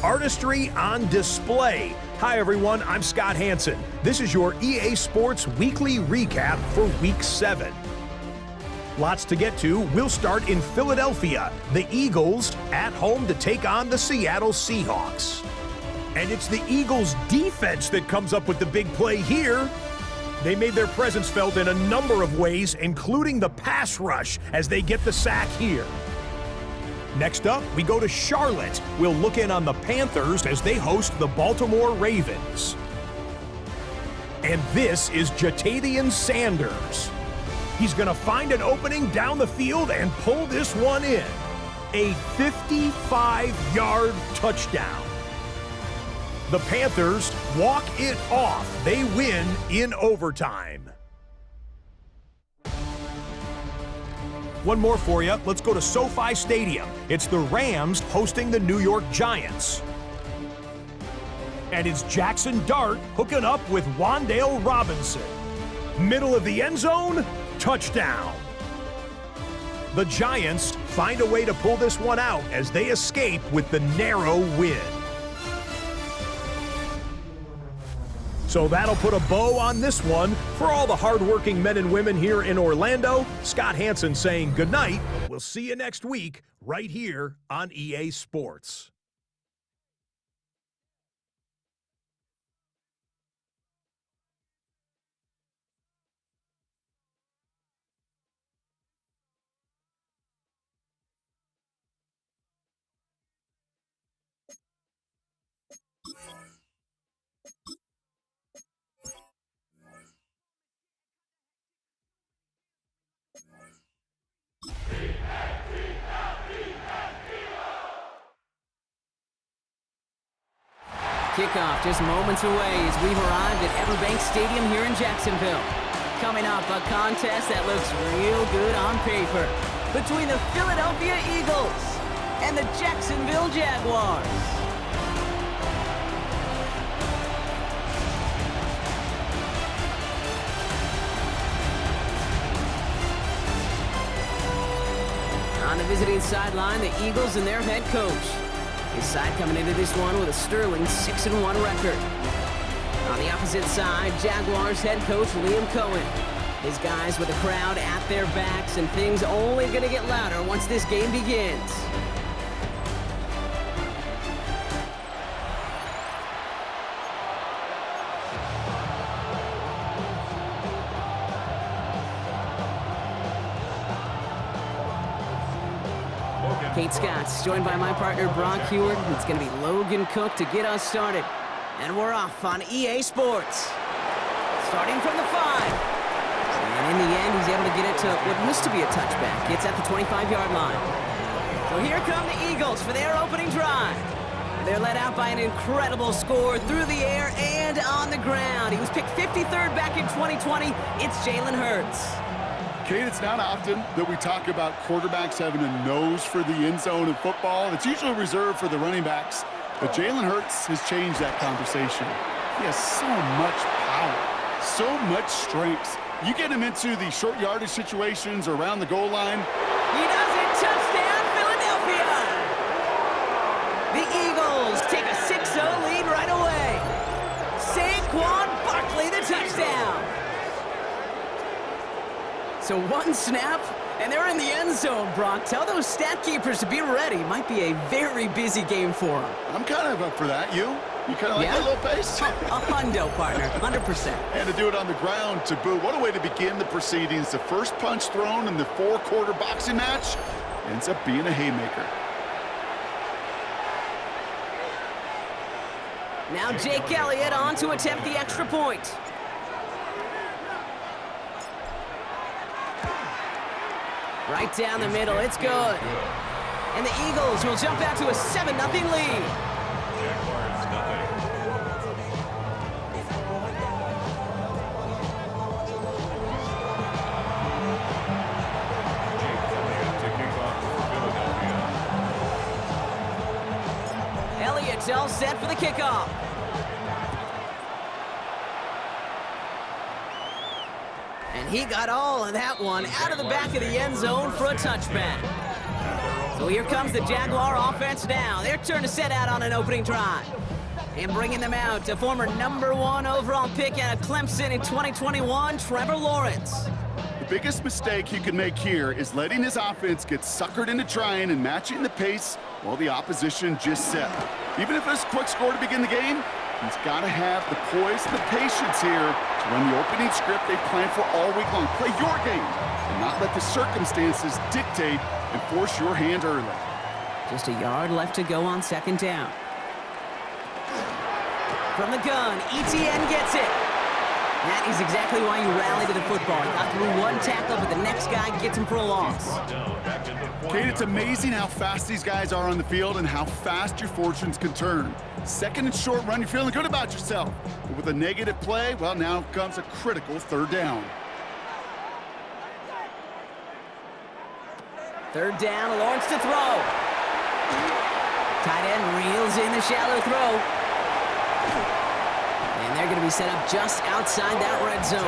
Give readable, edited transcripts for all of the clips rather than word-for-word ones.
artistry on display. Hi everyone, I'm Scott Hansen. This is your EA Sports Weekly Recap for Week 7. Lots to get to. We'll start in Philadelphia. The Eagles at home to take on the Seattle Seahawks. And it's the Eagles' defense that comes up with the big play here. They made their presence felt in a number of ways, including the pass rush as they get the sack here. Next up, we go to Charlotte. We'll look in on the Panthers as they host the Baltimore Ravens. And this is Ja'Tavion Sanders. He's going to find an opening down the field and pull this one in. A 55-yard touchdown. The Panthers walk it off. They win in overtime. One more for you. Let's go to SoFi Stadium. It's the Rams hosting the New York Giants. And it's Jackson Dart hooking up with Wan'Dale Robinson. Middle of the end zone, touchdown. The Giants find a way to pull this one out as they escape with the narrow win. So that'll put a bow on this one. For all the hardworking men and women here in Orlando, Scott Hansen saying goodnight. We'll see you next week right here on EA Sports. Kickoff just moments away as we've arrived at Everbank Stadium here in Jacksonville. Coming up, a contest that looks real good on paper between the Philadelphia Eagles and the Jacksonville Jaguars. On the visiting sideline, the Eagles and their head coach. His side coming into this one with a sterling 6-1 record. On the opposite side, Jaguars head coach Liam Cohen. His guys with the crowd at their backs, and things only going to get louder once this game begins. Kate Scott's joined by my partner Brock Heward. It's going to be Logan Cook to get us started. And we're off on EA Sports. Starting from the 5. And in the end, he's able to get it to what used to be a touchback. It's at the 25-yard line. So here come the Eagles for their opening drive. They're led out by an incredible score through the air and on the ground. He was picked 53rd back in 2020. It's Jalen Hurts. Kate, it's not often that we talk about quarterbacks having a nose for the end zone in football. It's usually reserved for the running backs, but Jalen Hurts has changed that conversation. He has so much power, so much strength. You get him into the short yardage situations or around the goal line. He does it! Touchdown, Philadelphia! The Eagles take a 6-0 lead right away. Saquon Barkley, the touchdown. So one snap, and they're in the end zone, Brock. Tell those stat keepers to be ready. Might be a very busy game for them. I'm kind of up for that. You kind of like that little pace? A hundo, partner, 100%. And to do it on the ground to boot. What a way to begin the proceedings. The first punch thrown in the 4-quarter boxing match ends up being a haymaker. Now Jake Elliott on to attempt the extra point. Right down the middle, it's good. And the Eagles will jump out to a 7-0 lead. Elliott's all set for the kickoff. And he got all of that one out of the back of the end zone for a touchback. So here comes the Jaguar offense now. Their turn to set out on an opening drive. And bringing them out, a former #1 overall pick out of Clemson in 2021, Trevor Lawrence. The biggest mistake he could make here is letting his offense get suckered into trying and matching the pace while the opposition just set. Even if it's a quick score to begin the game, he's got to have the poise and the patience here to run the opening script they planned for all week long. Play your game and not let the circumstances dictate and force your hand early. Just a yard left to go on second down. From the gun, ETN gets it. That is exactly why you rally to the football. He got through one tackle, but the next guy gets him for a loss. Kate, it's amazing how fast these guys are on the field and how fast your fortunes can turn. Second and short run, you're feeling good about yourself. But with a negative play, well, now comes a critical third down. Third down, Lawrence to throw. Tight end reels in the shallow throw. And they're going to be set up just outside that red zone.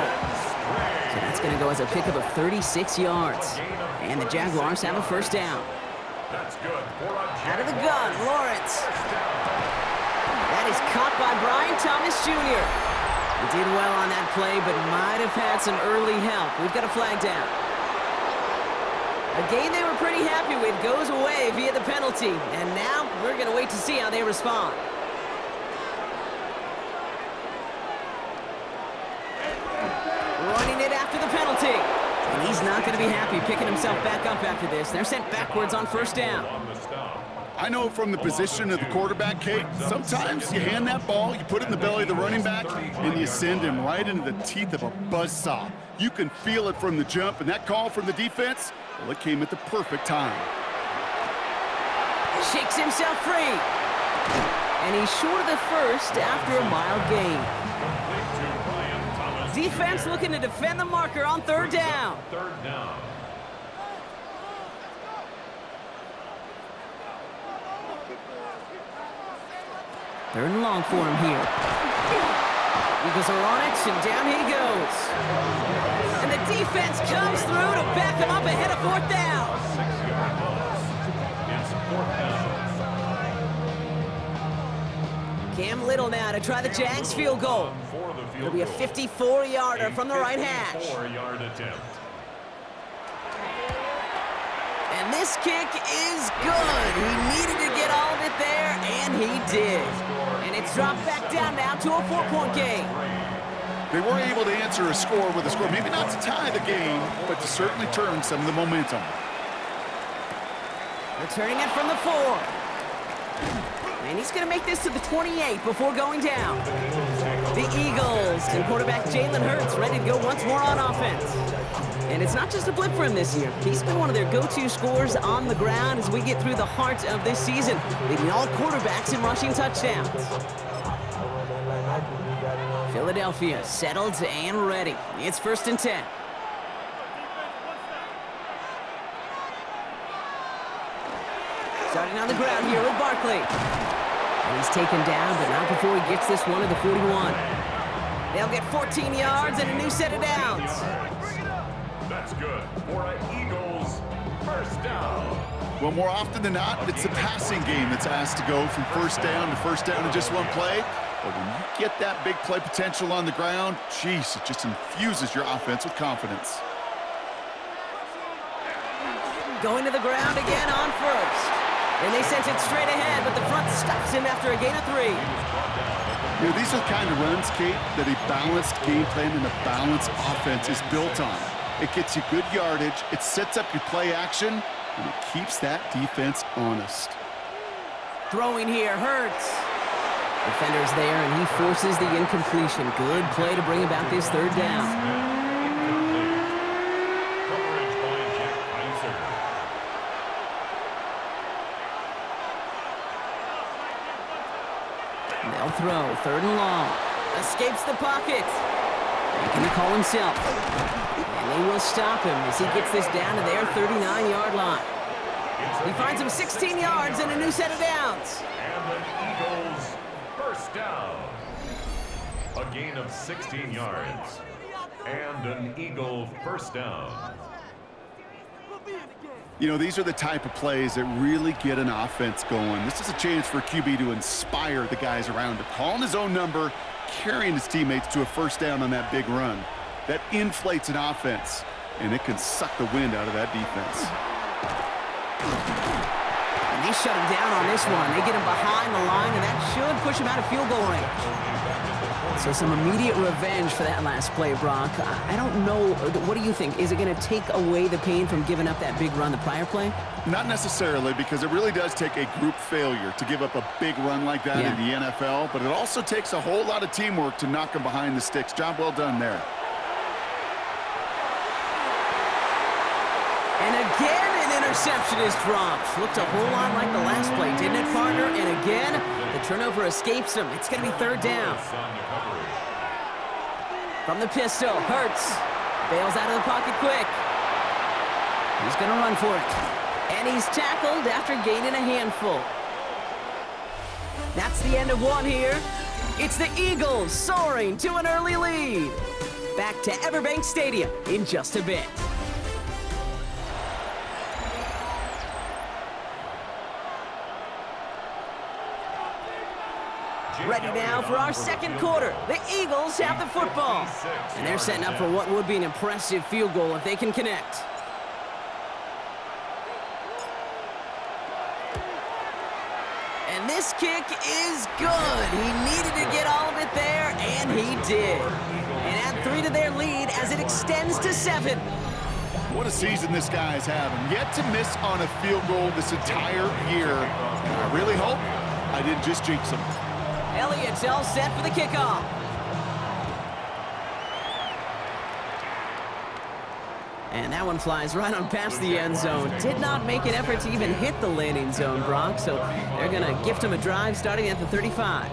So that's going to go as a pickup of 36 yards. And the Jaguars have a first down. Out of the gun, Lawrence. That is caught by Brian Thomas Jr. He did well on that play, but might have had some early help. We've got a flag down. A game they were pretty happy with goes away via the penalty. And now we're going to wait to see how they respond. Running it after the penalty. And he's not going to be happy picking himself back up after this. They're sent backwards on first down. I know from the position of the quarterback, Kate, sometimes you hand that ball, you put it in the belly of the running back, and you send him right into the teeth of a buzzsaw. You can feel it from the jump, and that call from the defense, well, it came at the perfect time. Shakes himself free. And he's short of the first after a mild gain. Defense looking to defend the marker on third down. Third and long for him here. Eagles are on it, and down he goes. And the defense comes through to back him up ahead of fourth down. Cam Little now to try the Jags field goal. It'll be a 54-yarder from the right hash. And this kick is good. He needed to get all of it there, and he did. And it's dropped back down now to a 4-point game. They were able to answer a score with a score, maybe not to tie the game, but to certainly turn some of the momentum. Returning it from the 4. And he's going to make this to the 28 before going down. The Eagles and quarterback Jalen Hurts ready to go once more on offense. And it's not just a blip for him this year. He's been one of their go-to scorers on the ground as we get through the heart of this season, leading all quarterbacks in rushing touchdowns. Philadelphia settled and ready. It's 1st and 10. Starting on the ground here with Barkley. And he's taken down, but not before he gets this one to the 41. They'll get 14 yards and a new set of downs. That's good for an Eagles first down. Well, more often than not, it's the passing game that's asked to go from first down in just one play. But when you get that big play potential on the ground, geez, it just infuses your offense with confidence. Going to the ground again on first. And they sent it straight ahead, but the front stops him after a gain of 3. You know, these are the kind of runs, Kate, that a balanced game plan and a balanced offense is built on. It gets you good yardage, it sets up your play action, and it keeps that defense honest. Throwing here, Hurts. Defender's there, and he forces the incompletion. Good play to bring about this third down. They'll throw, 3rd and long. Escapes the pocket. Making the call himself. And they will stop him as he gets this down to their 39-yard line. He finds him 16 yards and a new set of downs. And the Eagles first down. A gain of 16 yards. And an Eagle first down. You know, these are the type of plays that really get an offense going. This is a chance for QB to inspire the guys around him. Calling his own number, carrying his teammates to a first down on that big run. That inflates an offense, and it can suck the wind out of that defense. And they shut him down on this one. They get him behind the line, and that should push him out of field goal range. So some immediate revenge for that last play, Brock. I don't know. What do you think? Is it going to take away the pain from giving up that big run the prior play? Not necessarily, because it really does take a group failure to give up a big run like that in the NFL, but it also takes a whole lot of teamwork to knock them behind the sticks. Job well done there. And again, an interception is dropped. Looked a whole lot like the last play, didn't it, partner? And again, the turnover escapes him. It's going to be third down. From the pistol, Hurts bails out of the pocket quick. He's going to run for it. And he's tackled after gaining a handful. That's the end of one here. It's the Eagles soaring to an early lead. Back to Everbank Stadium in just a bit. Ready now for our second quarter. The Eagles have the football. And they're setting up for what would be an impressive field goal if they can connect. And this kick is good. He needed to get all of it there, and he did. And add 3 to their lead as it extends to 7. What a season this guy is having. Yet to miss on a field goal this entire year. And I really hope I didn't just jinx him. Elliott's all set for the kickoff. And that one flies right on past the end zone. Did not make an effort to even hit the landing zone, Brock, so they're going to gift him a drive starting at the 35.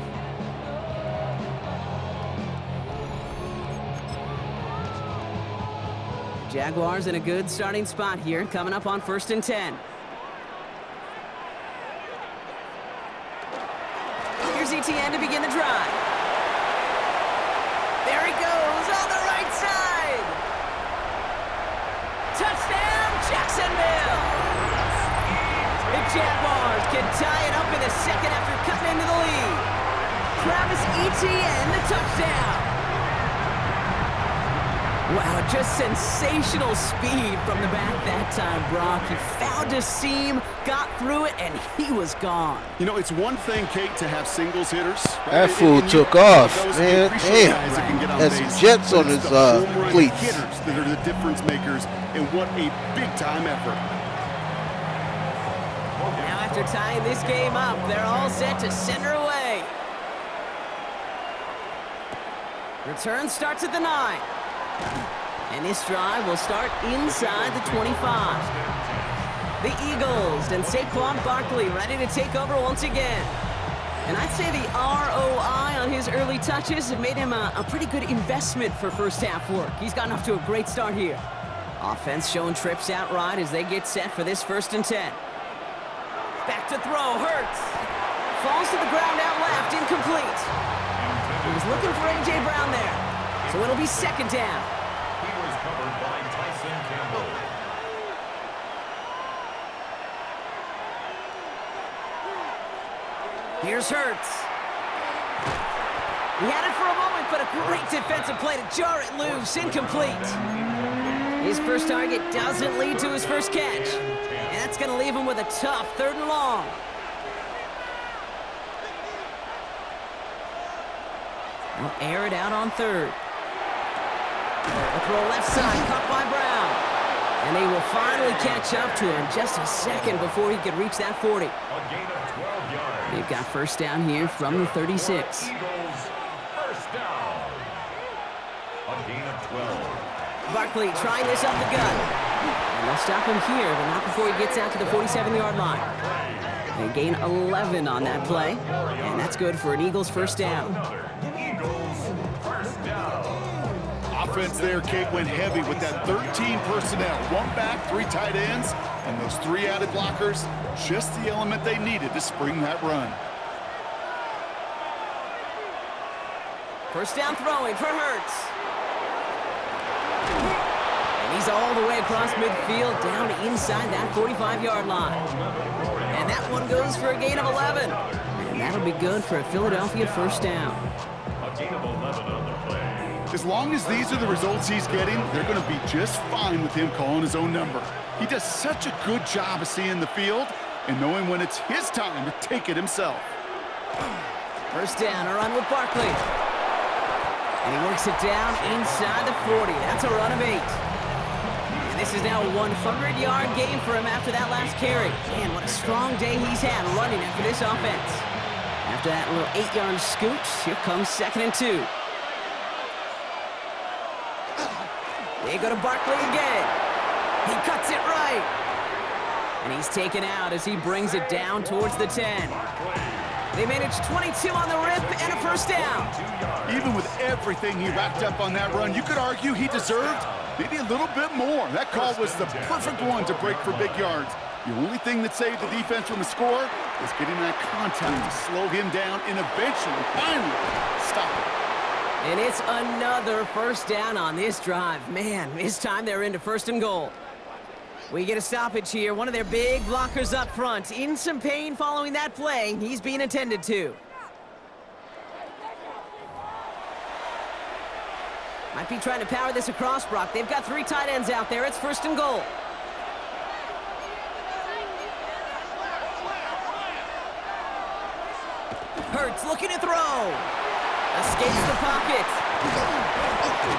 Jaguars in a good starting spot here, coming up on 1st and 10. ETN to begin the drive. There he goes on the right side. Touchdown, Jacksonville. The Jaguars can tie it up in a second after cutting into the lead. Travis Etienne, the touchdown. Wow, just sensational speed from the back that time, Brock. He found a seam, got through it, and he was gone. You know, it's one thing, Kate, to have singles hitters. That fool took off, man. Damn. Had some jets on his cleats. Hitters that are the difference makers, and what a big-time effort. Now, after tying this game up, they're all set to center away. Return starts at the 9. And this drive will start inside the 25. The Eagles and Saquon Barkley ready to take over once again. And I'd say the ROI on his early touches have made him a pretty good investment for first half work. He's gotten off to a great start here. Offense showing trips out right as they get set for this 1st and 10. Back to throw, Hurts. Falls to the ground out left, incomplete. He was looking for A.J. Brown there. So it'll be 2nd down. He was covered by Tyson Campbell. Here's Hurts. He had it for a moment, but a great defensive play to jar it loose. Incomplete. His first target doesn't lead to his first catch. And that's going to leave him with a tough 3rd and long. They'll air it out on 3rd. A throw left side, caught by Brown. And they will finally catch up to him just a second before he could reach that 40. A gain of 12 yards. They've got first down here from the 36. Eagles, first down. A gain of 12. Barkley trying this up the gut. And they'll stop him here, but not before he gets out to the 47-yard line. They gain 11 on that play, and that's good for an Eagles first down. Eagles, first down. Offense there, Kate, went heavy with that 13 personnel. 1 back, 3 tight ends, and those 3 added blockers, just the element they needed to spring that run. First down throwing for Hurts. And he's He's all the way across midfield, down inside that 45-yard line. And that one goes for a gain of 11. And that'll be good for a Philadelphia first down. A gain of 11 on the play. As long as these are the results he's getting, they're going to be just fine with him calling his own number. He does such a good job of seeing the field and knowing when it's his time to take it himself. First down, a run with Barkley. And he works it down inside the 40. That's a run of 8. And this is now a 100-yard game for him after that last carry. Man, what a strong day he's had running it for this offense. After that little 8-yard scoot, here comes 2nd and 2. They go to Barkley again. He cuts it right. And he's taken out as he brings it down towards the 10. They manage 22 on the rip and a first down. Even with everything he racked up on that run, you could argue he deserved maybe a little bit more. That call was the perfect one to break for big yards. The only thing that saved the defense from the score was getting that contact to slow him down and eventually, finally, stop it. And it's another first down on this drive. Man, this time they're into 1st and goal. We get a stoppage here. One of their big blockers up front. In some pain following that play. He's being attended to. Might be trying to power this across, Brock. They've got 3 tight ends out there. It's 1st and goal. Hurts looking to throw. Escapes the pocket.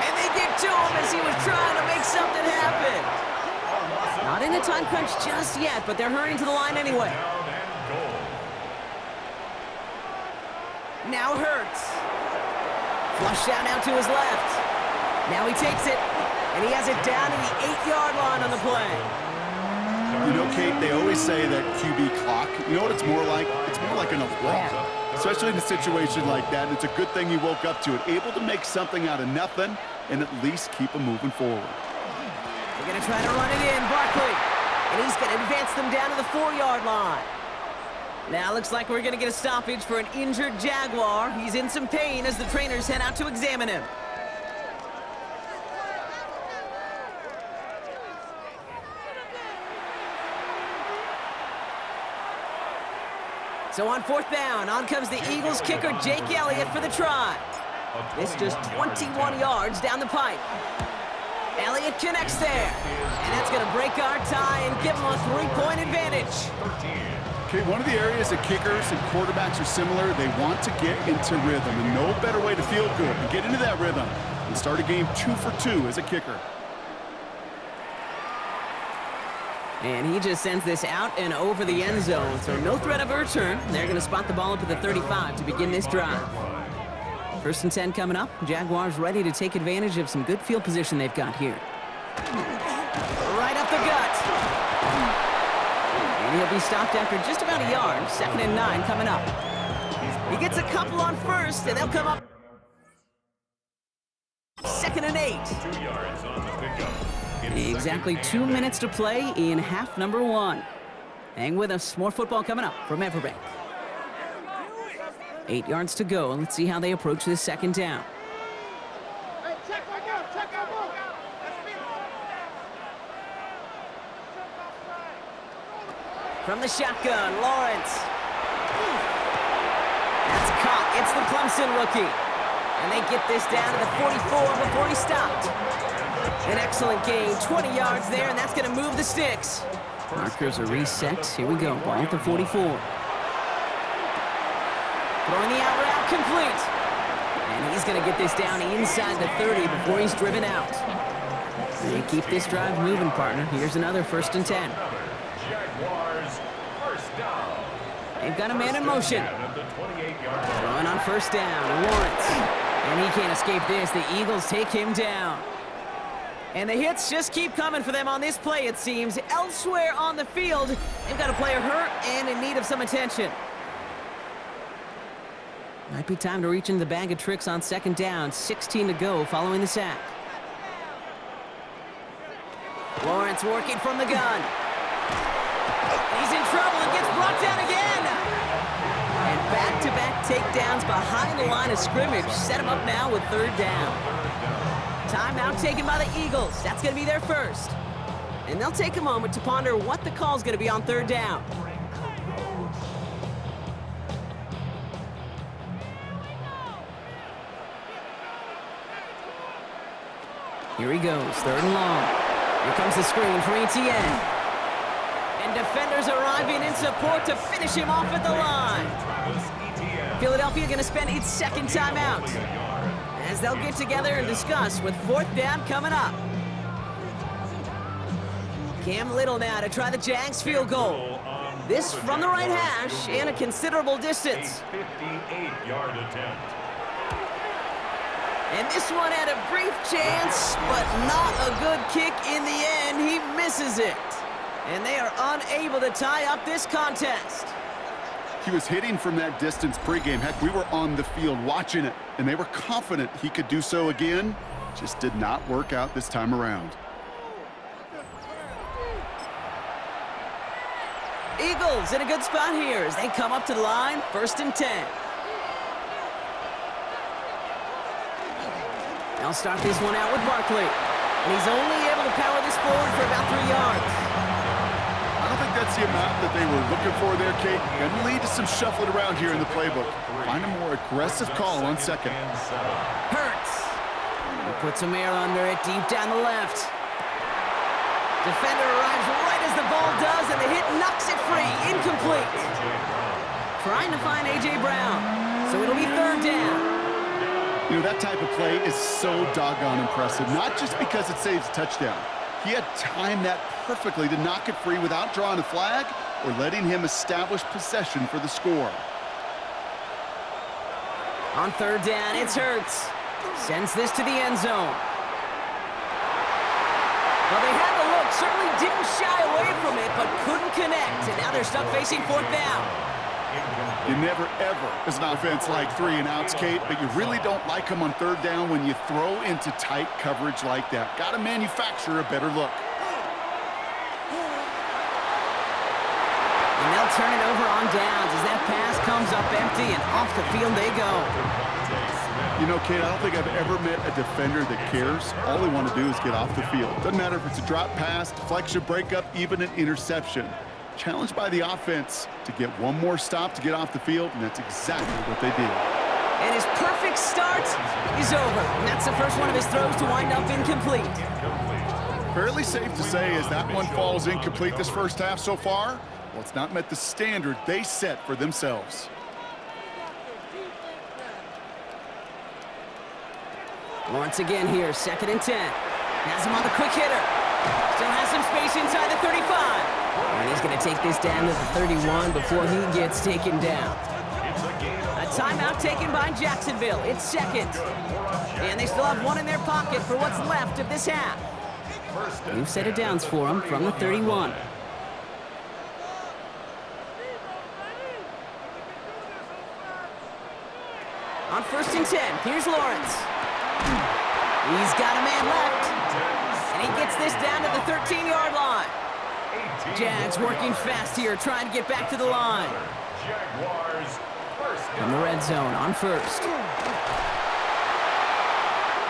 And they get to him as he was trying to make something happen. Not in a time crunch just yet, but they're hurrying to the line anyway. Now Hurts. Flushed out now to his left. Now he takes it, and he has it down to the 8-yard line on the play. You know, Kate, they always say that QB clock, you know what it's more like? It's more like an alarm. Especially in a situation like that, it's a good thing he woke up to it, able to make something out of nothing and at least keep him moving forward. They're going to try to run it in, Barkley, and he's going to advance them down to the 4-yard line. Now looks like we're going to get a stoppage for an injured Jaguar. He's in some pain as the trainers head out to examine him. So on 4th down, on comes the Eagles kicker, Jake Elliott, for the try. This just 21 yards down the pipe. Elliott connects there, and that's going to break our tie and give him a 3-point advantage. Okay, one of the areas that kickers and quarterbacks are similar, they want to get into rhythm, and no better way to feel good than get into that rhythm and start a game 2 for 2 as a kicker. And he just sends this out and over the end zone, so no threat of a return. They're going to spot the ball up at the 35 to begin this drive. 1st and 10 coming up. Jaguars ready to take advantage of some good field position they've got here. Right up the gut. And he'll be stopped after just about a yard. 2nd and 9 coming up. He gets a couple on 1st, and they'll come up 2nd and 8. 2 yards on the pickup. Exactly 2 minutes to play in half number 1. Hang with us. More football coming up from Everbank. 8 yards to go, and let's see how they approach this 2nd down. From the shotgun, Lawrence. That's caught. It's the Clemson rookie. And they get this down to the 44 before he stopped. An excellent gain, 20 yards there, and that's going to move the sticks. Markers are reset. Here we go, ball at the 44. Throwing the out route complete. And he's going to get this down inside the 30 before he's driven out. They keep this drive moving, partner. Here's another 1st and 10. Jaguars, first down. They've got a man in motion. Throwing on 1st down, Lawrence. And he can't escape this. The Eagles take him down. And the hits just keep coming for them on this play, it seems. Elsewhere on the field, they've got a player hurt and in need of some attention. Might be time to reach into the bag of tricks on 2nd down. 16 to go following the sack. Lawrence working from the gun. He's in trouble and gets brought down again. And back-to-back takedowns behind the line of scrimmage set him up now with 3rd down. Timeout taken by the Eagles. That's going to be their first. And they'll take a moment to ponder what the call's going to be on third down. Here he goes, third and long. Here comes the screen for ETN. And defenders arriving in support to finish him off at the line. Philadelphia going to spend its second timeout as they'll get together and discuss with fourth down coming up. Cam Little now to try the Jags field goal. This from the right hash and a considerable distance. 58-yard attempt. And this one had a brief chance, but not a good kick in the end. He misses it. And they are unable to tie up this contest. He was hitting from that distance pregame. Heck, we were on the field watching it, and they were confident he could do so again. Just did not work out this time around. Eagles in a good spot here as they come up to the line, 1st and 10. They'll start this one out with Barkley. And he's only able to power this forward for about 3 yards. I don't think that's the amount that they were looking for there, Kate. Going to lead to some shuffling around here in the playbook. Find a more aggressive call on second. Hurts. He puts some air under it deep down the left. Defender arrives right as the ball does, and the hit knocks it free. Incomplete. Trying to find A.J. Brown. So it'll be third down. You know, that type of play is so doggone impressive, not just because it saves a touchdown. He had timed that perfectly to knock it free without drawing a flag or letting him establish possession for the score. On third down, it's Hurts. Sends this to the end zone. Well, they had the look, certainly didn't shy away from it, but couldn't connect. And now they're stuck facing fourth down. You never, ever, as an offense, like 3 and outs, Kate, but you really don't like them on third down when you throw into tight coverage like that. Got to manufacture a better look. And they'll turn it over on downs as that pass comes up empty, and off the field they go. You know, Kate, I don't think I've ever met a defender that cares. All they want to do is get off the field. Doesn't matter if it's a drop pass, deflection, breakup, even an interception. Challenged by the offense to get one more stop to get off the field, and that's exactly what they did. And his perfect start is over. And that's the first one of his throws to wind up incomplete. Fairly safe to say as that one falls incomplete this first half so far, well, it's not met the standard they set for themselves. Once again here, 2nd and 10. Has him on the quick hitter. Still has some space inside the 35. And he's going to take this down to the 31 before he gets taken down. A timeout taken by Jacksonville. It's second. And they still have one in their pocket for what's left of this half. New set of downs for him from the 31. On 1st and 10, here's Lawrence. He's got a man left. And he gets this down to the 13-yard line. Jags working fast here, trying to get back to the line. From the red zone on 1st.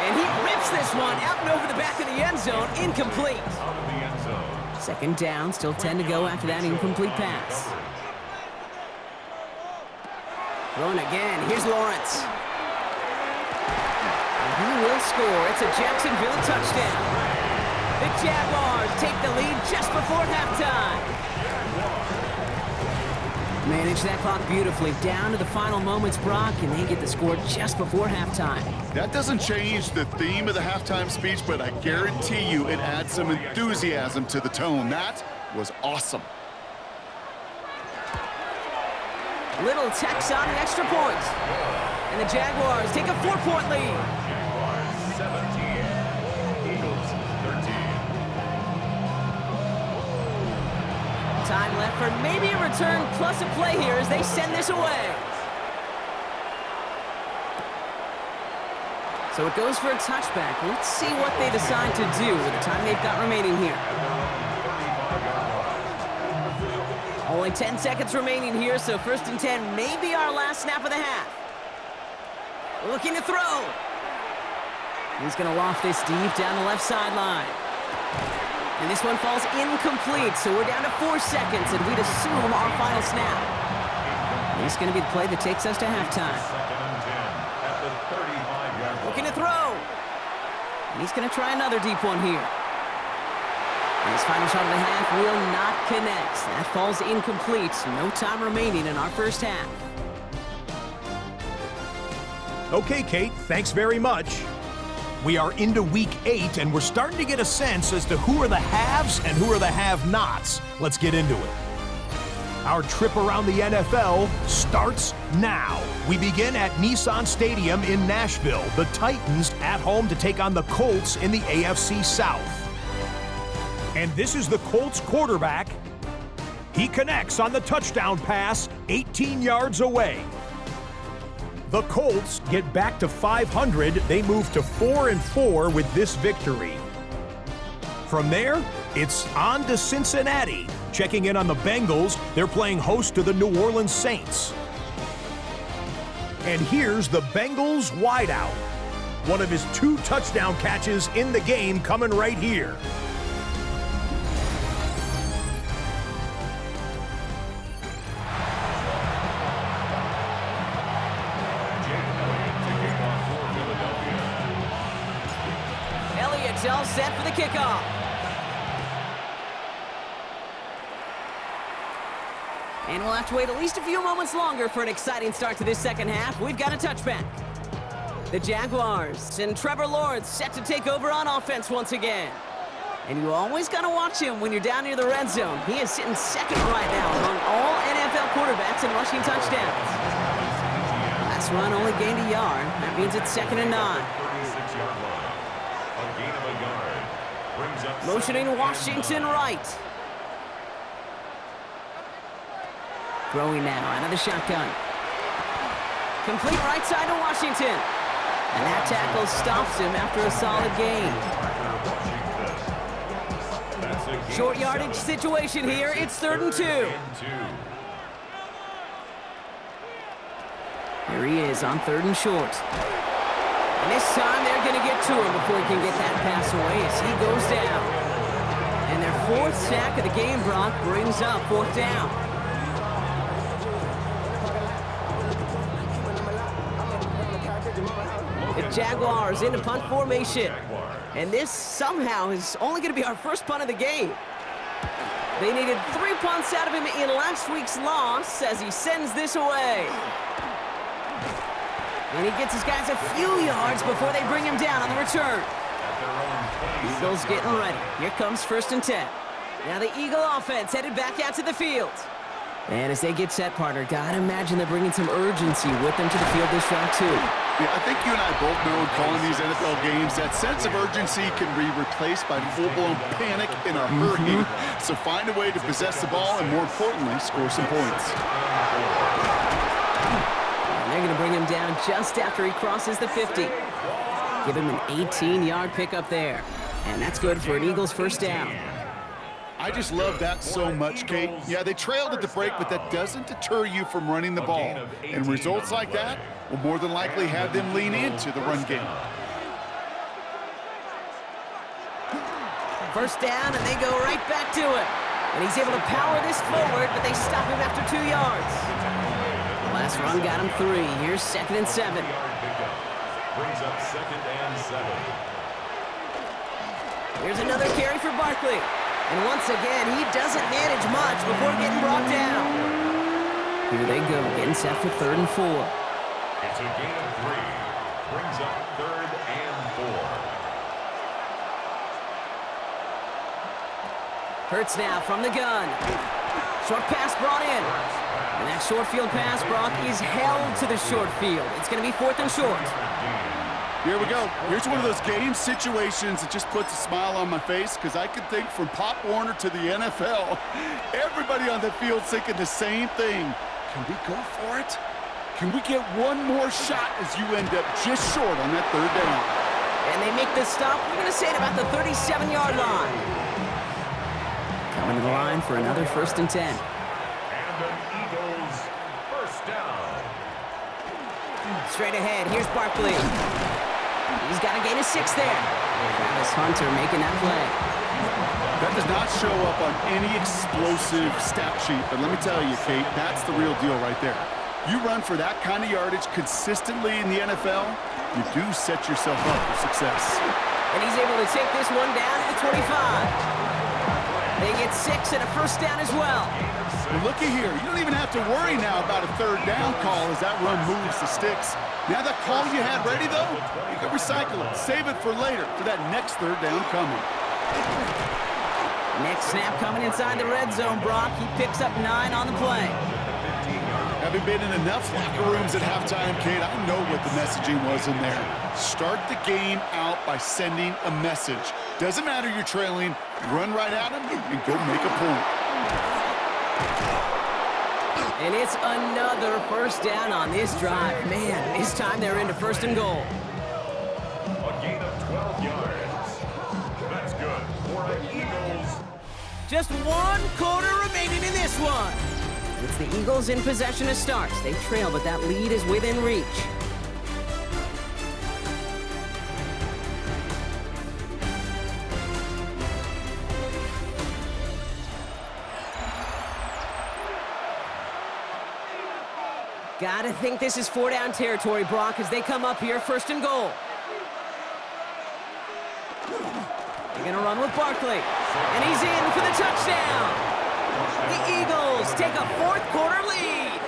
And he rips this one out and over the back of the end zone, incomplete. 2nd down, still 10 to go after that incomplete pass. Throwing again, here's Lawrence. And he will score. It's a Jacksonville touchdown. The Jaguars take the lead just before halftime. Manage that clock beautifully down to the final moments, Brock, and they get the score just before halftime. That doesn't change the theme of the halftime speech, but I guarantee you it adds some enthusiasm to the tone. That was awesome. Little tacks on an extra point. And the Jaguars take a 4-point lead. Jaguars 17, Eagles 13. Time left for maybe a return plus a play here as they send this away. So it goes for a touchback. Let's see what they decide to do with the time they've got remaining here. Only 10 seconds remaining here, so 1st and 10 may be our last snap of the half. Looking to throw. He's going to loft this deep down the left sideline. And this one falls incomplete, so we're down to 4 seconds, and we'd assume our final snap. And this is going to be the play that takes us to halftime. Looking to throw. And he's going to try another deep one here. And his final shot of the half will not connect. That falls incomplete. No time remaining in our first half. Okay, Kate, thanks very much. We are into week 8, and we're starting to get a sense as to who are the haves and who are the have-nots. Let's get into it. Our trip around the NFL starts now. We begin at Nissan Stadium in Nashville. The Titans at home to take on the Colts in the AFC South. And this is the Colts quarterback. He connects on the touchdown pass 18 yards away. The Colts get back to 500. They move to 4-4 with this victory. From there, it's on to Cincinnati. Checking in on the Bengals, they're playing host to the New Orleans Saints. And here's the Bengals wideout. One of his 2 touchdown catches in the game coming right here. All set for the kickoff. And we'll have to wait at least a few moments longer for an exciting start to this second half. We've got a touchback. The Jaguars and Trevor Lawrence set to take over on offense once again. And you always got to watch him when you're down near the red zone. He is sitting second right now among all NFL quarterbacks in rushing touchdowns. Last run only gained a yard. That means it's 2nd and 9. Motioning Washington right. Throwing now out of the shotgun. Complete right side to Washington. And that tackle stops him after a solid gain. Short yardage situation here. It's 3rd and 2. Here he is on 3rd and short. And this time they're going to get to him before he can get that pass away as he goes down. And their 4th sack of the game, Brock, brings up 4th down. The Jaguars into punt formation. And this somehow is only going to be our first punt of the game. They needed 3 punts out of him in last week's loss as he sends this away. And he gets his guys a few yards before they bring him down on the return. Eagles getting ready. Here comes 1st and 10. Now the Eagle offense headed back out to the field. And as they get set, partner, gotta imagine they're bringing some urgency with them to the field this round too. Yeah, I think you and I both know in calling these NFL games, that sense of urgency can be replaced by full-blown panic in a hurry. So find a way to possess the ball and, more importantly, score some points. They're going to bring him down just after he crosses the 50. Give him an 18-yard pickup there. And that's good for an Eagles 1st down. I just love that so much, Kate. Yeah, they trailed at the break, but that doesn't deter you from running the ball. And results like that will more than likely have them lean into the run game. 1st down, and they go right back to it. And he's able to power this forward, but they stop him after 2 yards. Last run got him 3. Here's 2nd and 7. Brings up 2nd and 7. Here's another carry for Barkley. And once again, he doesn't manage much before getting brought down. Here they go, getting set for 3rd and 4. It's a gain of 3. Brings up 3rd and 4. Hurts now from the gun. Short pass brought in. And that short field pass, Brock, is held to the short field. It's going to be 4th and short. Here we go. Here's one of those game situations that just puts a smile on my face because I can think from Pop Warner to the NFL, everybody on the field thinking the same thing. Can we go for it? Can we get one more shot as you end up just short on that 3rd down? And they make the stop, we're going to say at about the 37-yard line. Coming to the line for another 1st and 10. And an Eagles 1st down. Straight ahead, here's Barkley. He's got to gain a 6 there. Travis Hunter making that play. That does not show up on any explosive stat sheet, but let me tell you, Kate, that's the real deal right there. You run for that kind of yardage consistently in the NFL, you do set yourself up for success. And he's able to take this one down at the 25. They get 6 and a first down as well. Well, looky here. You don't even have to worry now about a third down call as that run moves the sticks. Now that call you had ready, though, you can recycle it. Save it for later, for that next third down coming. Next snap coming inside the red zone, Brock. He picks up 9 on the play. Having been in enough locker rooms at halftime, Kate, I know what the messaging was in there. Start the game out by sending a message. Doesn't matter you're trailing, run right at them and go make a point. And it's another first down on this drive. Man, this time they're into first and goal. A gain of 12 yards. That's good for the Eagles. Just 1 quarter remaining in this one. It's the Eagles in possession to start. They trail, but that lead is within reach. Gotta think this is 4-down territory, Brock, as they come up here, first and goal. They're gonna run with Barkley, and he's in for the touchdown. The Eagles take a fourth quarter lead.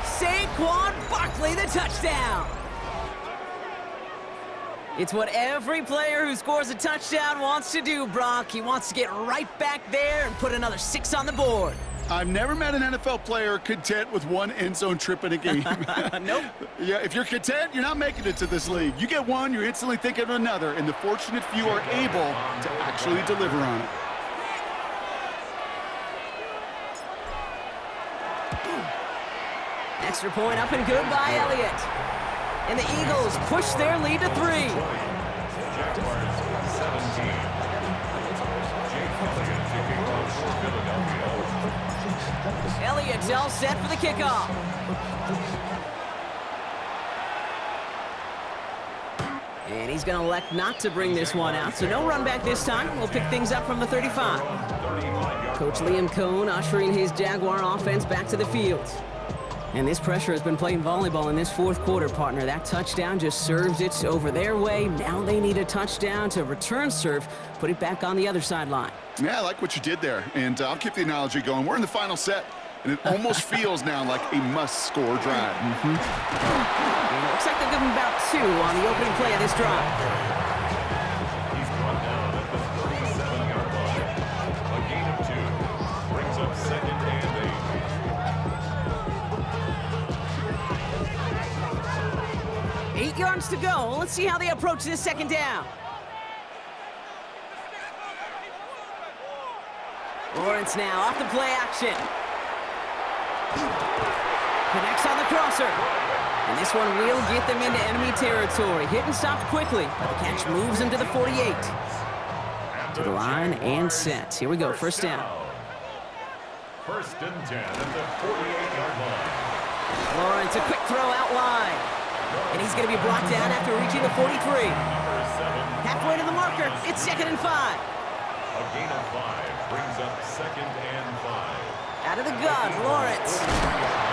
Saquon Barkley, the touchdown. It's what every player who scores a touchdown wants to do, Brock. He wants to get right back there and put another 6 on the board. I've never met an NFL player content with 1 end zone trip in a game. Nope. Yeah, if you're content, you're not making it to this league. You get 1, you're instantly thinking of another, and the fortunate few are able to actually deliver on it. Extra point up and good by Elliott. And the Eagles push their lead to 3. Jaguars 17. Jake Elliott taking off for Philadelphia. Elliott's all set for the kickoff. And he's going to elect not to bring this one out, so no run back this time. We'll pick things up from the 35. Coach Liam Cohn ushering his Jaguar offense back to the field. And this pressure has been playing volleyball in this fourth quarter, partner. That touchdown just serves it over their way. Now they need a touchdown to return serve, put it back on the other sideline. Yeah, I like what you did there, and I'll keep the analogy going. We're in the final set, and it almost feels now like a must-score drive. And it looks like they'll give him about 2 on the opening play of this drive. He's brought down at the 37-yard line. A gain of 2 brings up second and 8. 8 yards to go. Let's see how they approach this second down. Lawrence now off the play action. Connects on the crosser. And this one will get them into enemy territory. Hit and stopped quickly, but the catch moves him to the 48. To the line and set. Here we go, first down. First and 10 at the 48-yard line. Lawrence, a quick throw out wide. And he's going to be brought down after reaching the 43. Halfway to the marker, it's second and 5. A gain of 5 brings up second and 5. Out of the gun, Lawrence.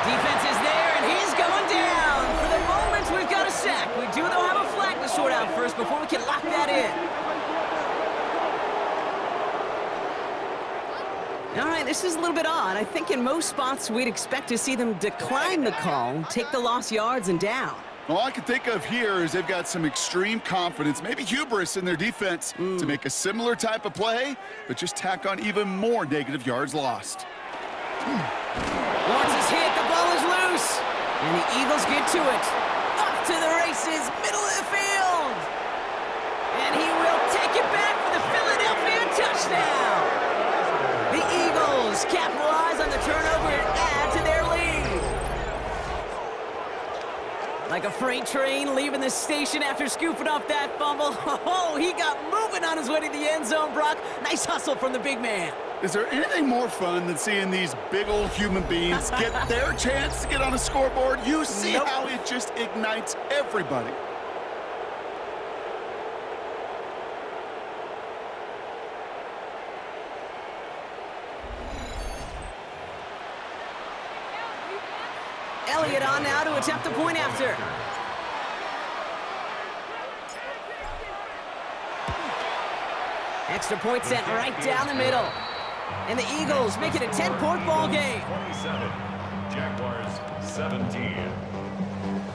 Defense is there, and he's going down. For the moment, we've got a sack. We do, though, have a flag to sort out first before we can lock that in. All right, this is a little bit odd. I think in most spots, we'd expect to see them decline the call, take the lost yards, and down. All I can think of here is they've got some extreme confidence, maybe hubris in their defense to make a similar type of play, but just tack on even more negative yards lost. Lawrence is hit, the ball is loose, and the Eagles get to it. Up to the races, middle of the field. And he will take it back for the Philadelphia touchdown. The Eagles capitalize on the turnover and add to their lead. Like a freight train leaving the station after scooping up that fumble. Oh, he got moving on his way to the end zone, Brock. Nice hustle from the big man. Is there anything more fun than seeing these big old human beings get their chance to get on a scoreboard? You see how it just ignites everybody. Elliott on now to attempt the point after. Extra point set right down the middle. And the Eagles make it a 10-point ball game. 27, Jaguars 17.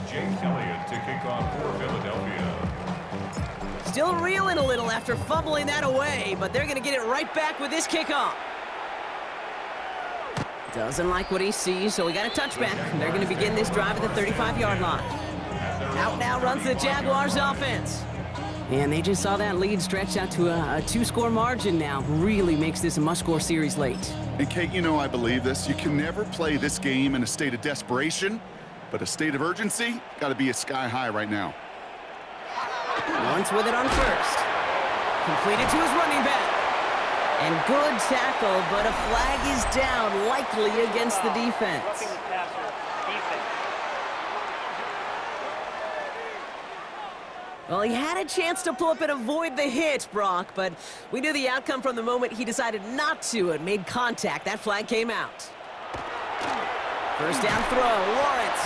Jake Elliott to kick off for Philadelphia. Still reeling a little after fumbling that away, but they're going to get it right back with this kickoff. Doesn't like what he sees, so we got a touchback. They're going to begin this drive at the 35-yard line. Out now runs the Jaguars offense. And they just saw that lead stretch out to a two-score margin now. Really makes this a must-score series late. And Kate, you know I believe this. You can never play this game in a state of desperation, but a state of urgency got to be a sky high right now. Lawrence with it on first. Completed to his running back. And good tackle, but a flag is down, likely against the defense. Well, he had a chance to pull up and avoid the hit, Brock, but we knew the outcome from the moment he decided not to and made contact. That flag came out. First down throw, Lawrence.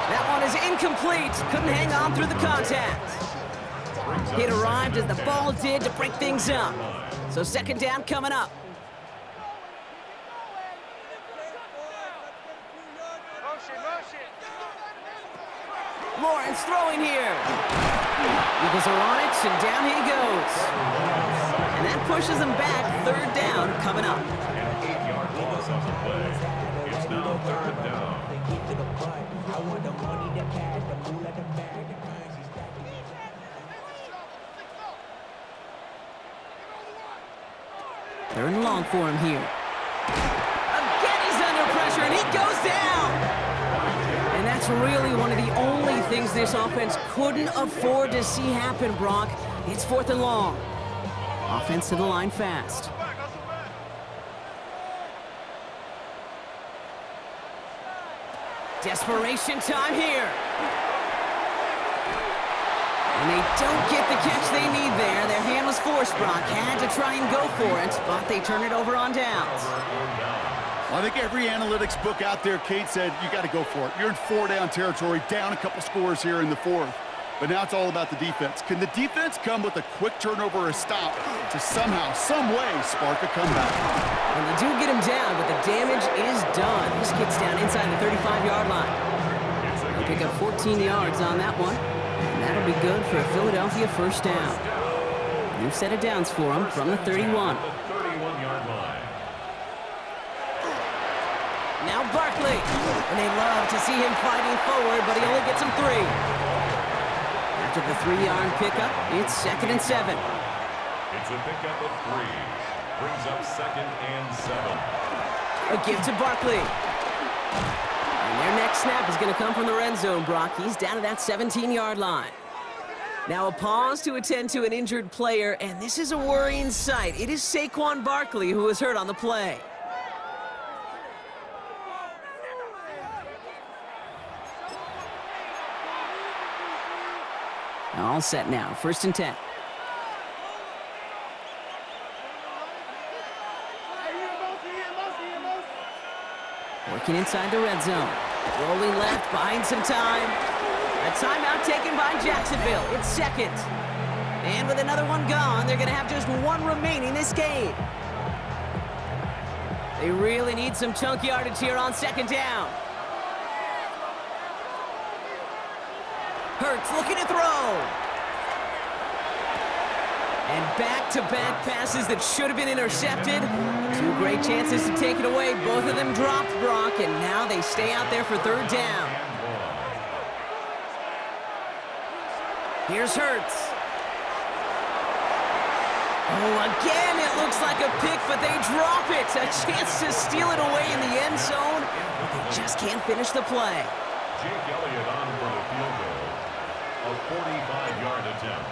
That one is incomplete. Couldn't hang on through the contact. It arrived as the ball did to break things up. So second down coming up. Lawrence throwing here. Eagles are on it, and down he goes. And that pushes them back. Third down coming up. An 8-yard loss on the play. It's now third down. Third and long for him here. Again, he's under pressure, and he goes down. And that's really one of the only things this offense couldn't afford to see happen, Brock. It's fourth and long. Offense to the line fast. Desperation time here. And they don't get the catch they need there. Their hand was forced, Brock. Had to try and go for it, but they turn it over on downs. I think every analytics book out there, Kate, said you got to go for it. You're in four-down territory, down a couple scores here in the fourth. But now it's all about the defense. Can the defense come with a quick turnover or a stop to somehow, some way, spark a comeback? And they do get him down, but the damage is done. This gets down inside the 35-yard line. They'll pick up 14 yards on that one. And that'll be good for a Philadelphia first down. New set of downs for him from the 31. 31-yard line. Now Barkley. And they love to see him fighting forward, but he only gets him 3. After the 3-yard pickup, it's 2nd and 7. It's a pickup of 3. Brings up 2nd and 7. A give to Barkley. And their next snap is going to come from the red zone, Brock. He's down to that 17-yard line. Now a pause to attend to an injured player, and this is a worrying sight. It is Saquon Barkley who was hurt on the play. All set now, 1st and 10. Working inside the red zone. Rolling left, buying some time. A timeout taken by Jacksonville. It's 2nd. And with another one gone, they're going to have just 1 remaining this game. They really need some chunk yardage here on 2nd down. Hurts looking to throw. And back-to-back passes that should have been intercepted. 2 great chances to take it away. Both of them dropped, Brock, and now they stay out there for 3rd down. Here's Hurts. Oh, again, it looks like a pick, but they drop it. A chance to steal it away in the end zone, but they just can't finish the play. Jake Elliott on for the field goal. A 45-yard attempt.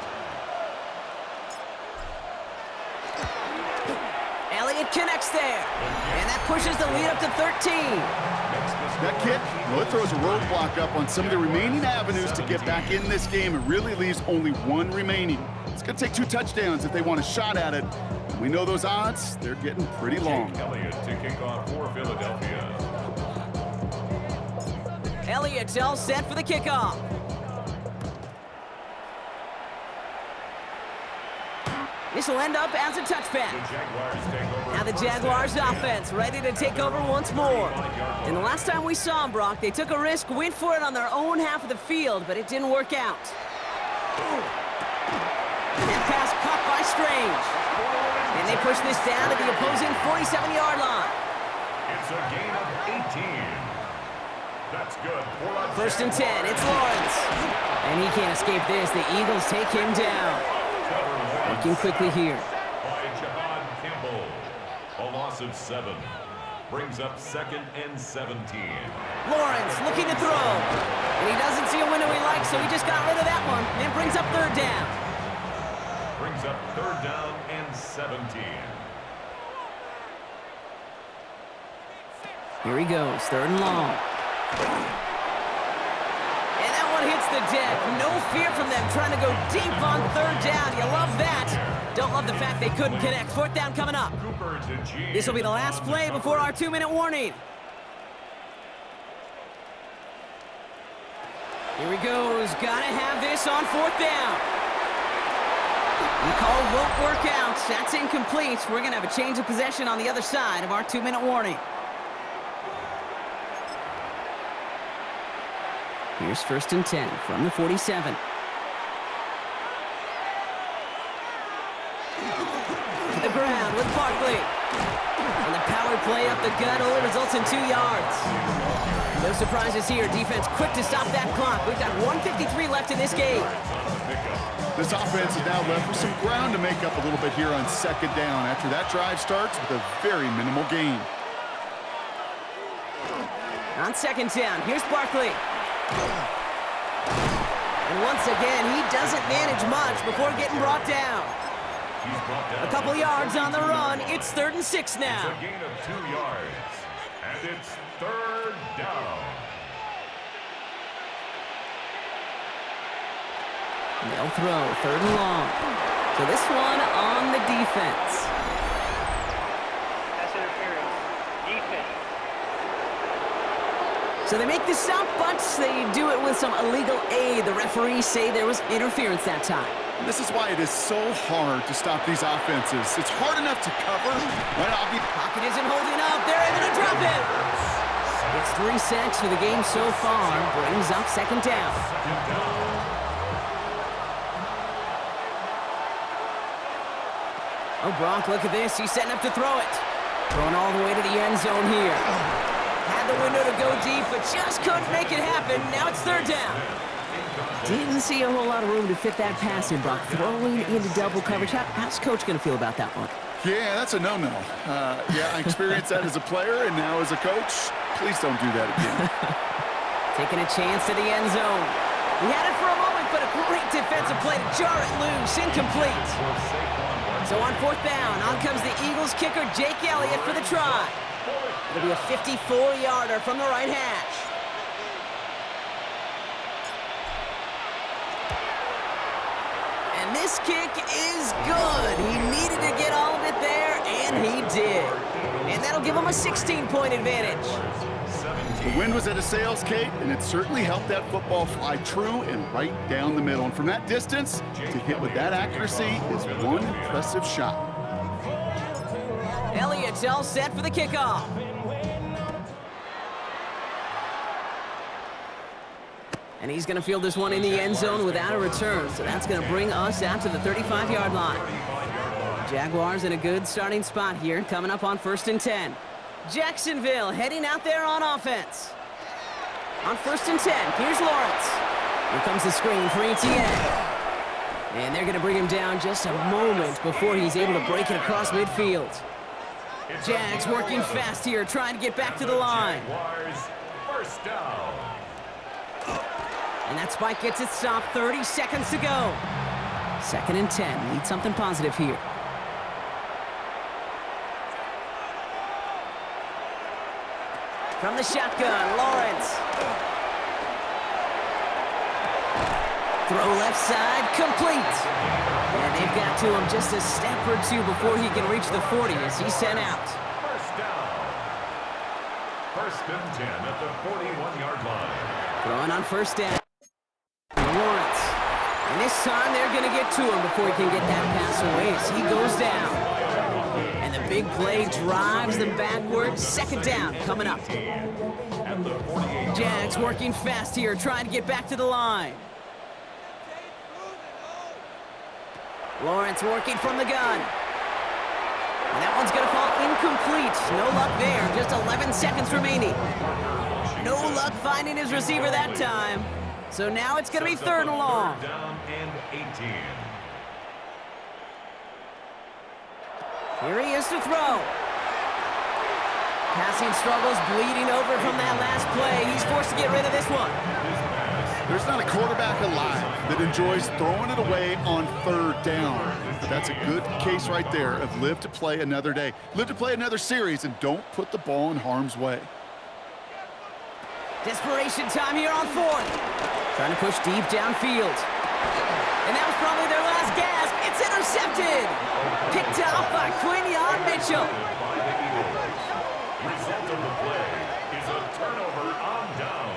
Elliott connects there, and that pushes the lead up to 13. That kick, well, it throws a roadblock up on some of the remaining avenues to get back in this game. It really leaves only 1 remaining. It's going to take 2 touchdowns if they want a shot at it. We know those odds, they're getting pretty long. Jake Elliott to kick off for Philadelphia. Elliott's all set for the kickoff. This will end up as a touchback. Now the Jaguars offense ready to take over once more. And the last time we saw them, Brock, they took a risk, went for it on their own half of the field, but it didn't work out. That pass caught by Strange. And they push this down to the opposing 47-yard line. It's a gain of 18. That's good. First and 10, it's Lawrence. And he can't escape this. The Eagles take him down. Working quickly here. By Jahad Campbell. A loss of 7. Brings up 2nd and 17. Lawrence looking to throw. And he doesn't see a window he likes, so he just got rid of that one. And brings up 3rd down. Brings up 3rd down and 17. Here he goes, 3rd and long. And that one hits the deck. No fear from them trying to go deep on 3rd down. You love that. Don't love the fact they couldn't connect. 4th down coming up. This will be the last play before our 2-minute warning. Here he goes. Gotta have this on 4th down. The call won't work out. That's incomplete. We're gonna have a change of possession on the other side of our 2-minute warning. Here's 1st and 10 from the 47. To the ground with Barkley. And the power play up the gut only results in 2 yards. No surprises here. Defense quick to stop that clock. We've got 1:53 left in this game. This offense is now left with some ground to make up a little bit here on 2nd down after that drive starts with a very minimal gain. On 2nd down, here's Barkley. And once again, he doesn't manage much before getting brought down. A couple yards on the run. It's 3rd and 6 now. It's a gain of 2 yards. And it's 3rd down. They'll throw 3rd and long. So this one on the defense. That's interference. Defense. So they make the stop, but they do it with some illegal aid. The referees say there was interference that time. This is why it is so hard to stop these offenses. It's hard enough to cover. Pocket isn't holding up. They're able to drop it. It's 3 sacks for the game so far. Brings up 2nd down. Oh, Brock, look at this. He's setting up to throw it. Throwing all the way to the end zone here. Had the window to go deep, but just couldn't make it happen. Now it's 3rd down. Didn't see a whole lot of room to fit that pass in, Brock. Throwing into double coverage. How's Coach going to feel about that one? Yeah, that's a no-no. Yeah, I experienced that as a player and now as a coach. Please don't do that again. Taking a chance to the end zone. He had it for a moment, but a great defensive play to jar it loose. Incomplete. So on 4th down, on comes the Eagles kicker, Jake Elliott, for the try. It'll be a 54-yarder from the right hash. And this kick is good. He needed to get all of it there, and he did. And that'll give him a 16-point advantage. The wind was at a sails, Kate, and it certainly helped that football fly true and right down the middle. And from that distance, to hit with that accuracy is one impressive shot. Elliott's all set for the kickoff. And he's going to field this one in the end zone without a return. So that's going to bring us out to the 35-yard line. Jaguars in a good starting spot here, coming up on 1st and 10. Jacksonville heading out there on offense. On 1st and 10, here's Lawrence. Here comes the screen for ETN. And they're going to bring him down just a moment before he's able to break it across midfield. Jags working fast here, trying to get back to the line. First down. And that spike gets it stopped. 30 seconds to go. 2nd and 10. Need something positive here. From the shotgun, Lawrence. Throw left side, complete. And they've got to him just a step or two before he can reach the 40 as he's sent out. First down. First and 10 at the 41-yard line. Throwing on first down. Lawrence. And this time they're going to get to him before he can get that pass away as he goes down. And the big play drives them backwards. Second down coming up. Jags working fast here, trying to get back to the line. Lawrence working from the gun. And that one's going to fall incomplete. No luck there. Just 11 seconds remaining. No luck finding his receiver that time. So now it's going to be third and long. Down and 18. Here he is to throw. Passing struggles, bleeding over from that last play. He's forced to get rid of this one. There's not a quarterback alive that enjoys throwing it away on third down. But that's a good case right there of live to play another day. Live to play another series and don't put the ball in harm's way. Desperation time here on fourth. Trying to push deep downfield. And that was probably their last gasp. It's intercepted. Picked off by Quinion Mitchell. Result of the play is a turnover on downs.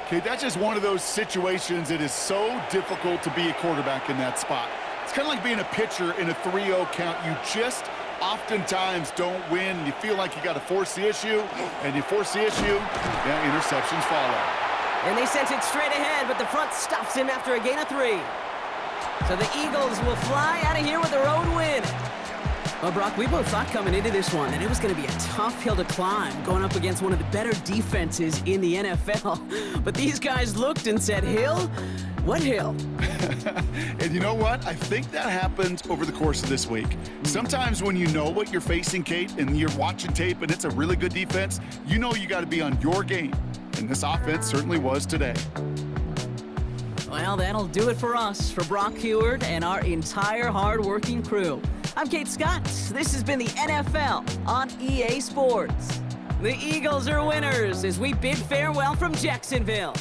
Okay, that's just one of those situations that is so difficult to be a quarterback in that spot. It's kind of like being a pitcher in a 3-0 count. You just oftentimes don't win. You feel like you got to force the issue, and you force the issue, yeah, interceptions follow. And they sent it straight ahead, but the front stops him after a gain of 3. So the Eagles will fly out of here with their own win. Well, Brock, we both thought coming into this one that it was going to be a tough hill to climb, going up against one of the better defenses in the NFL. But these guys looked and said, hill? What hill? And you know what? I think that happened over the course of this week. Sometimes when you know what you're facing, Kate, and you're watching tape and it's a really good defense, you know you got to be on your game. And this offense certainly was today. Well, that'll do it for us, for Brock Heward and our entire hard-working crew. I'm Kate Scott. This has been the NFL on EA Sports. The Eagles are winners as we bid farewell from Jacksonville.